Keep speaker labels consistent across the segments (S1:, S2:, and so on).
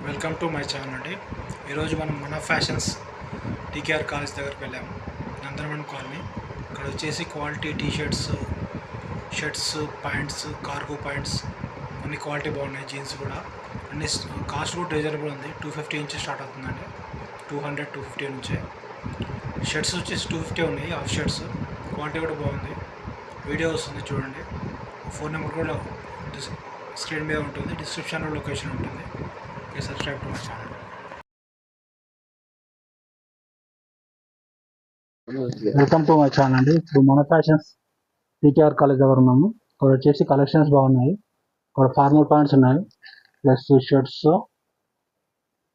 S1: Welcome to my channel అండి. ఈరోజు మనం మన ఫ్యాషన్స్ టీకేఆర్ కాలేజ్ దగ్గరికి వెళ్ళాము. నందనవన్ కాలనీ. ఇక్కడ వచ్చేసి quality T shirts, shirts, pants, cargo pants అన్ని క్వాలిటీ బాగున్నాయి. జీన్స్ కూడా అన్ని కాస్ట్ కూడా రీజనబుల్ ఉంది. 250 నుంచి స్టార్ట్ అవుతుందండి. 200, 250 నుంచే. షర్ట్స్ వచ్చేసి 250 ఉన్నాయి. హాఫ్ షర్ట్స్ క్వాలిటీ కూడా బాగుంది. వీడియో వస్తుంది చూడండి. ఫోన్ నెంబర్ కూడా స్క్రీన్ మీద ఉంటుంది. డిస్క్రిప్షన్లో లొకేషన్ ఉంటుంది. Subscribe to my channel. Welcome to my channel అండి. ఇప్పుడు మన ఫ్యాషన్స్ టీకేఆర్ కాలేజ్ దగ్గర ఉన్నాము. ఇక్కడ వచ్చేసి కలెక్షన్స్ బాగున్నాయి. ఇక్కడ ఫార్మల్ ప్యాంట్స్ ఉన్నాయి, ప్లస్ షర్ట్స్,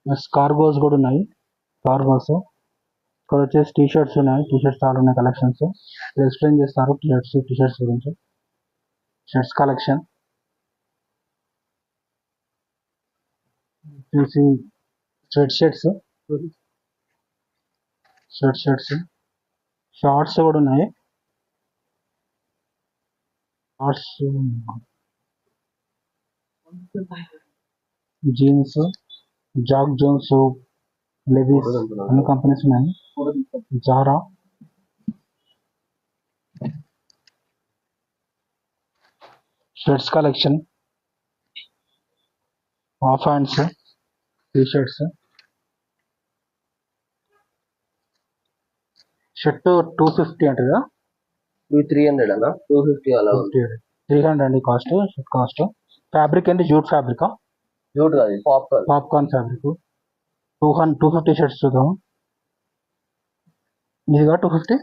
S1: ప్లస్ కార్గోస్ కూడా ఉన్నాయి. కార్గోస్ ఇక్కడ వచ్చేసి టీ షర్ట్స్ ఉన్నాయి. టీ షర్ట్స్ చాలా ఉన్నాయి. కలెక్షన్స్ ఎక్స్ప్లెయిన్ చేస్తారు టీ షర్ట్స్ గురించి. షర్ట్స్ కలెక్షన్ వచ్చేసి షర్ట్స్ షార్ట్స్ కూడా ఉన్నాయి. Shorts, jeans, Jack Jones, Levi's అన్ని కంపెనీస్ ఉన్నాయి. Zara, shirts collection, half hands, T shirts. Shirt 250 అంటే కదా,
S2: 300 అన్న, 250 అలా
S1: 300 అండి కాస్ట్. Shirt cost. ఫ్యాబ్రిక్ అంటే జూట్ ఫ్యాబ్రికా?
S2: జూట్ కాదు,
S1: పాప్కార్న్ ఫ్యాబ్రిక్. 250 షర్ట్స్ చూద్దాం. ఇదిగా 250.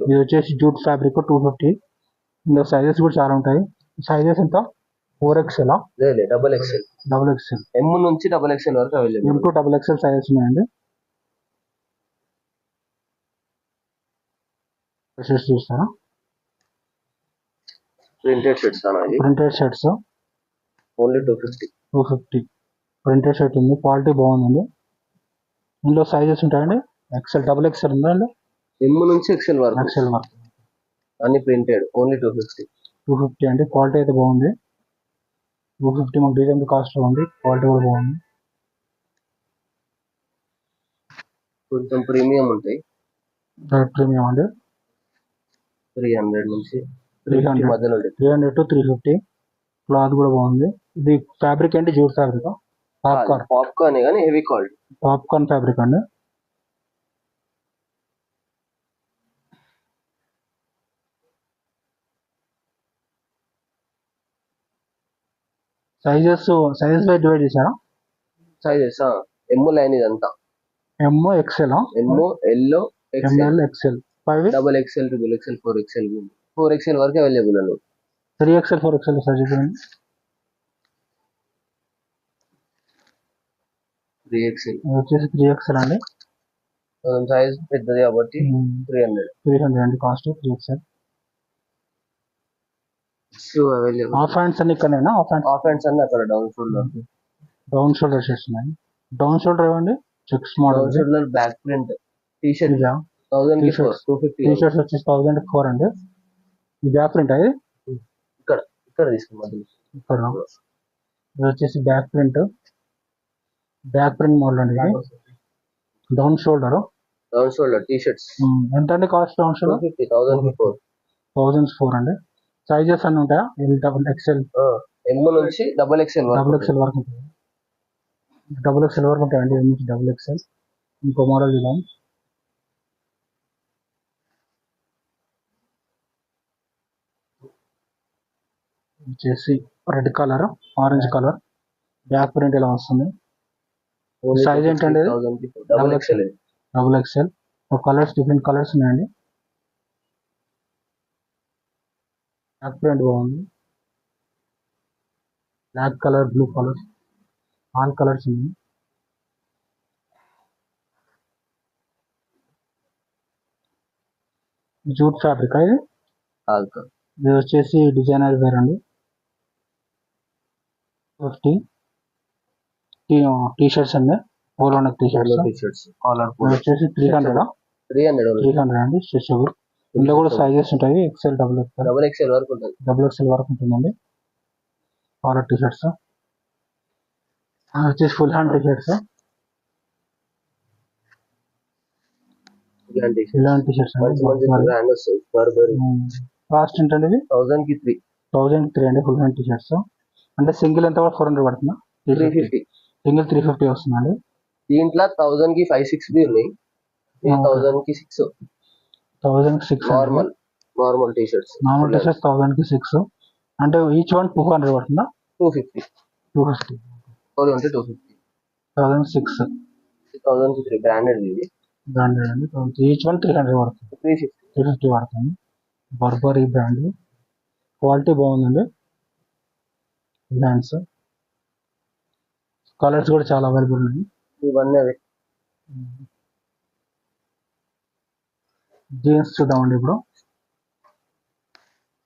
S1: ఇది వచ్చేసి జూట్ ఫ్యాబ్రిక్ 250. ఇందులో సైజెస్ కూడా చాలా ఉంటాయి. సైజెస్ ఎంత? 4XL,
S2: డబుల్ ఎక్స్ఎల్, ఎం నుంచి డబుల్ ఎక్స్ఎల్ వరకు available.
S1: M to XXL sizes ఉన్నాయండి. షర్ట్స్ చూస్తారా?
S2: Printed shirts only 250.
S1: Printed shirt ఉంది. క్వాలిటీ బాగుందండి. ఇందులో సైజెస్ ఉంటాయండి. XL, డబుల్ XL ఉందండి.
S2: ఎం నుంచి ఎక్స్ఎల్ వరకు అన్ని ప్రింటెడ్. ఓన్లీ
S1: 250 అండి. క్వాలిటీ అయితే బాగుంది. 250 మాకు రీజనబుల్ కాస్ట్ ఉంది. క్వాలిటీ కూడా బాగుంది.
S2: కొంచెం ప్రీమియం ఉంటాయి.
S1: ప్రీమియం అండి.
S2: 300 నుంచి 300
S1: to 350. క్లాత్ కూడా బాగుంది. ఇది ఫ్యాబ్రిక్ అంటే జూట్ ఫ్యాబ్రిక్,
S2: పాప్కార్న్ కానీ హెవీ క్వాలిటీ.
S1: పాప్కార్న్ ఫ్యాబ్రిక్ అండి. సైజెస్ బై డివైడ్ చేశారా?
S2: సైజెస్ ఎమ్ లైన్ ఇదంతా.
S1: M, XL,
S2: ML,
S1: XL,
S2: double XL, triple XL, 4XL వరకు అవైలబుల్ అండి.
S1: 3XL, 4XL సైజ్ చూడండి.
S2: 3XL
S1: వచ్చేసి 3XL అండి.
S2: సైజ్ పెద్దది కాబట్టి
S1: 300 అండి cost. 3XL.
S2: Available.
S1: Half hands అన్ని ఇక్కడనేనా?
S2: హాఫ్ హ్యాండ్స్ అన్ని అక్కడ డౌన్ షోల్డర్
S1: షర్ట్స్ ఉన్నాయి. డౌన్ షోల్డర్ ఇవ్వండి. Checks model,
S2: shoulder, back print T shirt 250.
S1: Tea shirts వచ్చేసి 1004 అండి. ఈ బ్యాక్ ప్రింట్ అది
S2: ఇక్కడ తీసుకున్నాం.
S1: ఇక్కడ ఇది వచ్చేసి బ్యాక్ ప్రింట్ మోడల్ అండి. డౌన్ షోల్డర్
S2: టీ షర్ట్స్
S1: ఎంత అండి కాస్ట్? డౌన్ షోల్డర్ 1004 అండి. సైజెస్ అన్ని ఉంటాయా? XL,
S2: ఎం నుంచి డబుల్ ఎక్స్ఎల్
S1: వరకు ఉంటుంది. డబుల్ ఎక్స్ఎల్ వరకు ఉంటాయండి. ఎం నుంచి డబుల్ ఎక్స్ఎల్. ఇంకో మోడల్ చూద్దాం. వచ్చేసి red colour, orange colour, back print ఇలా వస్తుంది. సైజ్ ఏంటండి? Double XL. Colours, different colours ఉన్నాయండి. బ్యాక్ ప్రింట్ బాగుంది. Black colour, blue colour, all colours ఉన్నాయి. జూట్ ఫ్యాబ్రిక్ ఇది. ఇది వచ్చేసి డిజైనర్ వేర్ అండి. 50 టీ షర్ట్స్ అండి. పోలో నెక్ టీ షర్ట్స్ వచ్చేసి 300 అండి. స్ట్రెచబుల్. ఇందులో కూడా సైజెస్ ఉంటాయి. XL, డబుల్ ఎక్స్ఎల్ వరకు ఉంటుందండి. Collar T shirts. వచ్చేసి ఫుల్ హ్యాండ్ టీషర్ట్స్.
S2: ఇలాంటి
S1: ఇలాంటి టీషర్ట్స్
S2: మంచి మంచి బ్రాండ్ వస్తాయి. బర్బరీ
S1: కాస్ట్ ఏంటండి ఇది?
S2: 1000కి 3.
S1: 1003 అండి ఫుల్ హ్యాండ్ టీషర్ట్స్. అంటే సింగిల్ ఎంత 400 పడుతుందా?
S2: 350.
S1: సింగిల్ 350 వస్తుందండి.
S2: దీంట్లో 1000కి 5-6 బి ఉన్నాయి. 1000కి 6.
S1: 1006
S2: normal T shirts.
S1: Normal T shirts 1000కి 6. అంటే ఈచ్ వన్ 200 పడుతుందా?
S2: 250.
S1: 250
S2: ఉంటే 250.
S1: 1006
S2: 1000కి 3 బ్రాండెడ్ ఇది.
S1: బ్రాండెడ్ అండి. ఈచ్ వన్ 300 పడుతుంది. 350 పడుతుంది. బర్బరీ బ్రాండ్, క్వాలిటీ బాగుందండి. బ్రాండ్స్ కలర్స్ కూడా చాలా అవైలబుల్ ఉన్నాయి.
S2: ఇవన్నీ అవే.
S1: జీన్స్ చూద్దామండి. ఇప్పుడు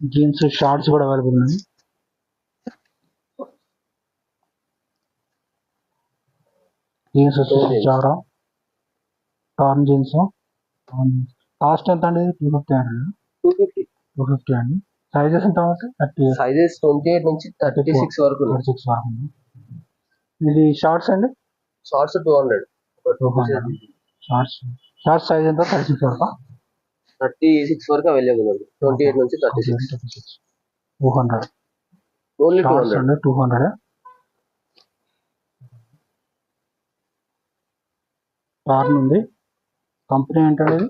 S1: జీన్స్ షార్ట్స్ కూడా అవైలబుల్ ఉన్నాయి. Jeans Zara torn jeans. Cost ఎంత అండి? 250 అండి. 250 అండి. సైజెస్ ఎంత అవుతాయి? 30.
S2: సైజెస్ 28 నుంచి 36 వరకు.
S1: 36 వరకు. ఇది షార్ట్స్ అండి.
S2: షార్ట్స్ 200.
S1: షార్ట్స్ సైజ్ ఎంత? 36 వరకు.
S2: 36 వరకు అవైలబుల్ ఉంది. 28 నుంచి 36.
S1: 200.
S2: ఓన్లీ 200.
S1: 200. టార్న్ ఉంది. కంపెనీ ఏంటంటే ఇది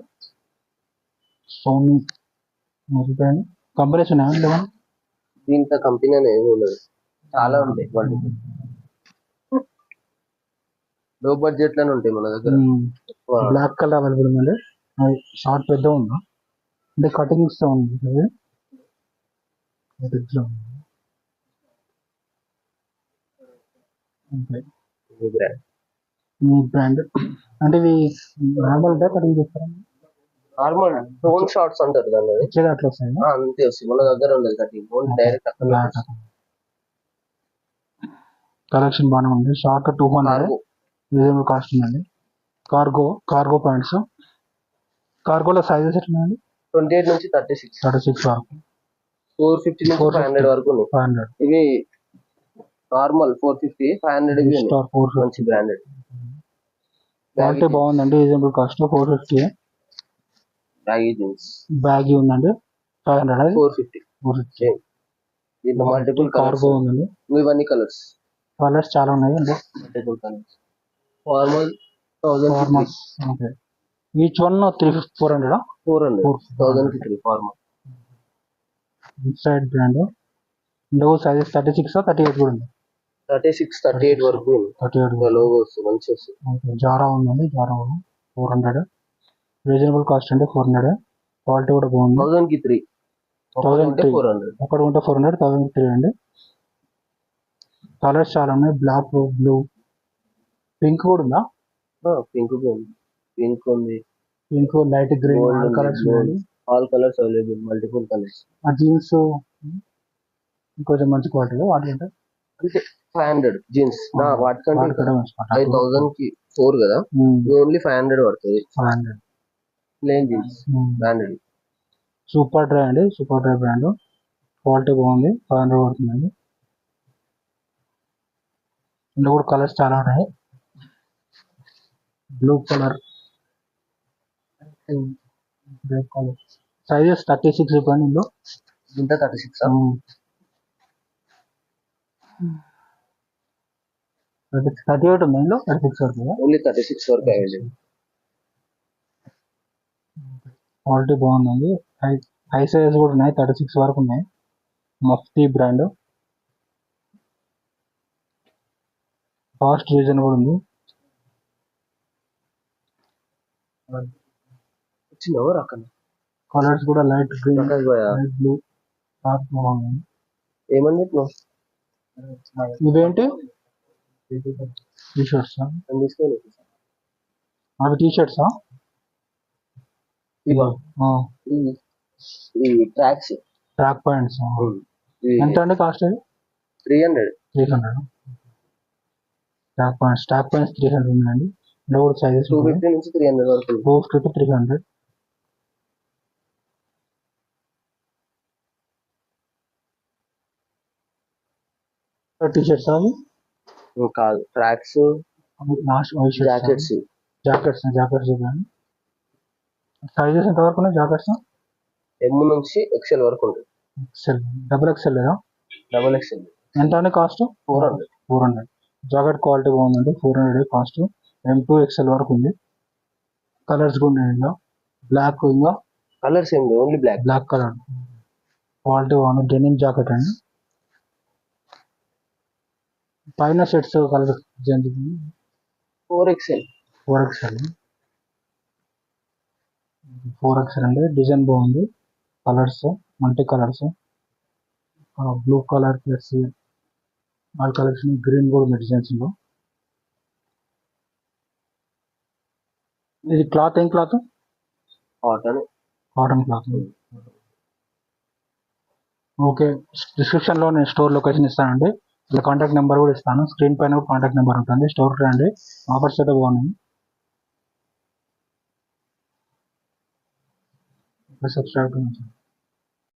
S1: సోనీ. కంపెనీస్ ఉన్నాయండి?
S2: దీంట్లో కంపెనీ అనేది ఉండదు, చాలా ఉంటాయి. లో బడ్జెట్ లోనే ఉంటాయి మన దగ్గర.
S1: బ్లాక్ కలర్ అవైలబుల్ ఉందండి. షార్ట్ పెద్ద ఉందా అంటే కటింగ్ ఇస్తా ఉంది. బ్రాండ్ అంటే ఇవి నార్మల్ ఉంటాయి, కటింగ్ చేస్తారా?
S2: నార్మల్ టోన్ షార్ట్స్ అంటారు దాన్ని.
S1: అట్లా వస్తాయి
S2: అంతే వస్తాయి. మన దగ్గర ఉండదు కటింగ్, డైరెక్ట్
S1: కలెక్షన్ బాగానే ఉంది. షార్ట్ 200 రీజనబుల్ కాస్ట్ ఉందండి. Cargo pants. కార్గోలో సైజెస్ ఎట్లున్నాయండి?
S2: 28 నుంచి 36
S1: వరకు.
S2: 450 నుంచి 500 వరకు ఉన్నాయి. 500. ఇవి నార్మల్ 450, 500 ఇవి మంచి బ్రాండెడ్.
S1: క్వాలిటీ బాగుందండి. Reasonable cost 450. బ్యాగీ ఉందండి 500.
S2: 450. దీంట్లో మల్టిపుల్
S1: కార్గో ఉందండి.
S2: ఇవన్నీ కలర్స్
S1: చాలా ఉన్నాయి అండి.
S2: Multiple colours. Formal 1000.
S1: Each one 400.
S2: 1000కి 3 formal.
S1: Inside brand. లో సైజెస్ 36, 38 కూడా ఉంది.
S2: 36, 38 వరకు. 38 లోగో వస్తుంది, మంచి వస్తుంది.
S1: జారా ఉందండి. జారా 400. రీజనబుల్ కాస్ట్ అండి 400. క్వాలిటీ కూడా బాగుంది.
S2: 1000కి 3.
S1: 400. అక్కడ ఉంటే 400. 1000కి 3 అండి. కలర్స్ చాలా ఉన్నాయి. బ్లాక్, బ్లూ, పింక్ కూడా ఉందా?
S2: పింక్ ఉంది.
S1: Pink, light green, all colours ఉన్నాయి.
S2: All colours available, multiple colours.
S1: ఆ జీన్స్ ఇంకొంచెం మంచి క్వాలిటీలో వాటి అంటే
S2: 500 జీన్స్. వాటికంటే 5000కి 4 కదా, ఓన్లీ 500 పడుతుంది.
S1: 500
S2: plain jeans branded.
S1: Super dry అండి. Super dry brand. క్వాలిటీ బాగుంది. 500 పడుతుందండి. ఇందులో కూడా కలర్స్ చాలా ఉన్నాయి. Blue colour, black colour. Sizes 36 ఇవ్వండి. ఇందులో
S2: ఇంత 36.
S1: 38 ఉంది. ఇందులో 36 వరకు.
S2: ఓన్లీ 36 వరకు అవైలబుల్.
S1: క్వాలిటీ బాగుందండి. హై సైజ్ కూడా ఉన్నాయి. 36 వరకు ఉన్నాయి. మఫ్తీ బ్రాండ్. కాస్ట్ రీజనబుల్ ఉంది. కలర్స్ కూడా light green, light blue, dark బాగుంది.
S2: ఏమని
S1: ఇవేంటి? టీషర్ట్స్. అవి టీషర్ట్సా? Track pants. ఎంత అండి కాస్ట్?
S2: 300.
S1: ట్రాక్ ప్యాంట్స్ 300 ఉన్నాయండి. లోడ్ సైజెస్
S2: 250 నుంచి 300 వరకు.
S1: 250 to 300. టీషర్ట్స్ అవి
S2: కాదు, ట్రాక్స్, జాకెట్స్.
S3: జాకెట్స్ కానీ సైజెస్ ఎంత వరకు ఉన్నాయి జాకెట్స్?
S2: ఎమ్ నుంచి ఎక్సెల్ వరకు ఉంటుంది.
S3: ఎక్సెల్, డబుల్ ఎక్సెల్ లేదా?
S2: Double XL.
S3: ఎంత అండి కాస్ట్?
S2: 400.
S3: 400. జాకెట్ క్వాలిటీ బాగుందండి. 400 కాస్ట్. M2 XL వరకు ఉంది. కలర్స్ కూడా ఉన్నాయి. ఇంకా బ్లాక్, ఇంకా
S2: కలర్స్ ఏం లేదు, only black.
S3: Black colour quality బాగుంది. డెనిమ్ జాకెట్ అండి. పైన shirts colour
S2: 4XL.
S3: 4XL. 4XL అండి. డిజైన్ బాగుంది. Colours multi colours, blue colour plus all colours, green కూడా ఉంది డిజైన్స్ లో. ఇది క్లాత్ ఏం cloth? Cotton cloth. Okay, description లో నేను స్టోర్ లొకేషన్ ఇస్తానండి. ఇలా కాంటాక్ట్ నెంబర్ కూడా ఇస్తాను. స్క్రీన్ పైన కూడా కాంటాక్ట్ నెంబర్ ఉంటుంది. స్టోర్ రండి. ఆఫర్స్ అయితే బాగున్నాయి. సబ్స్క్రైబ్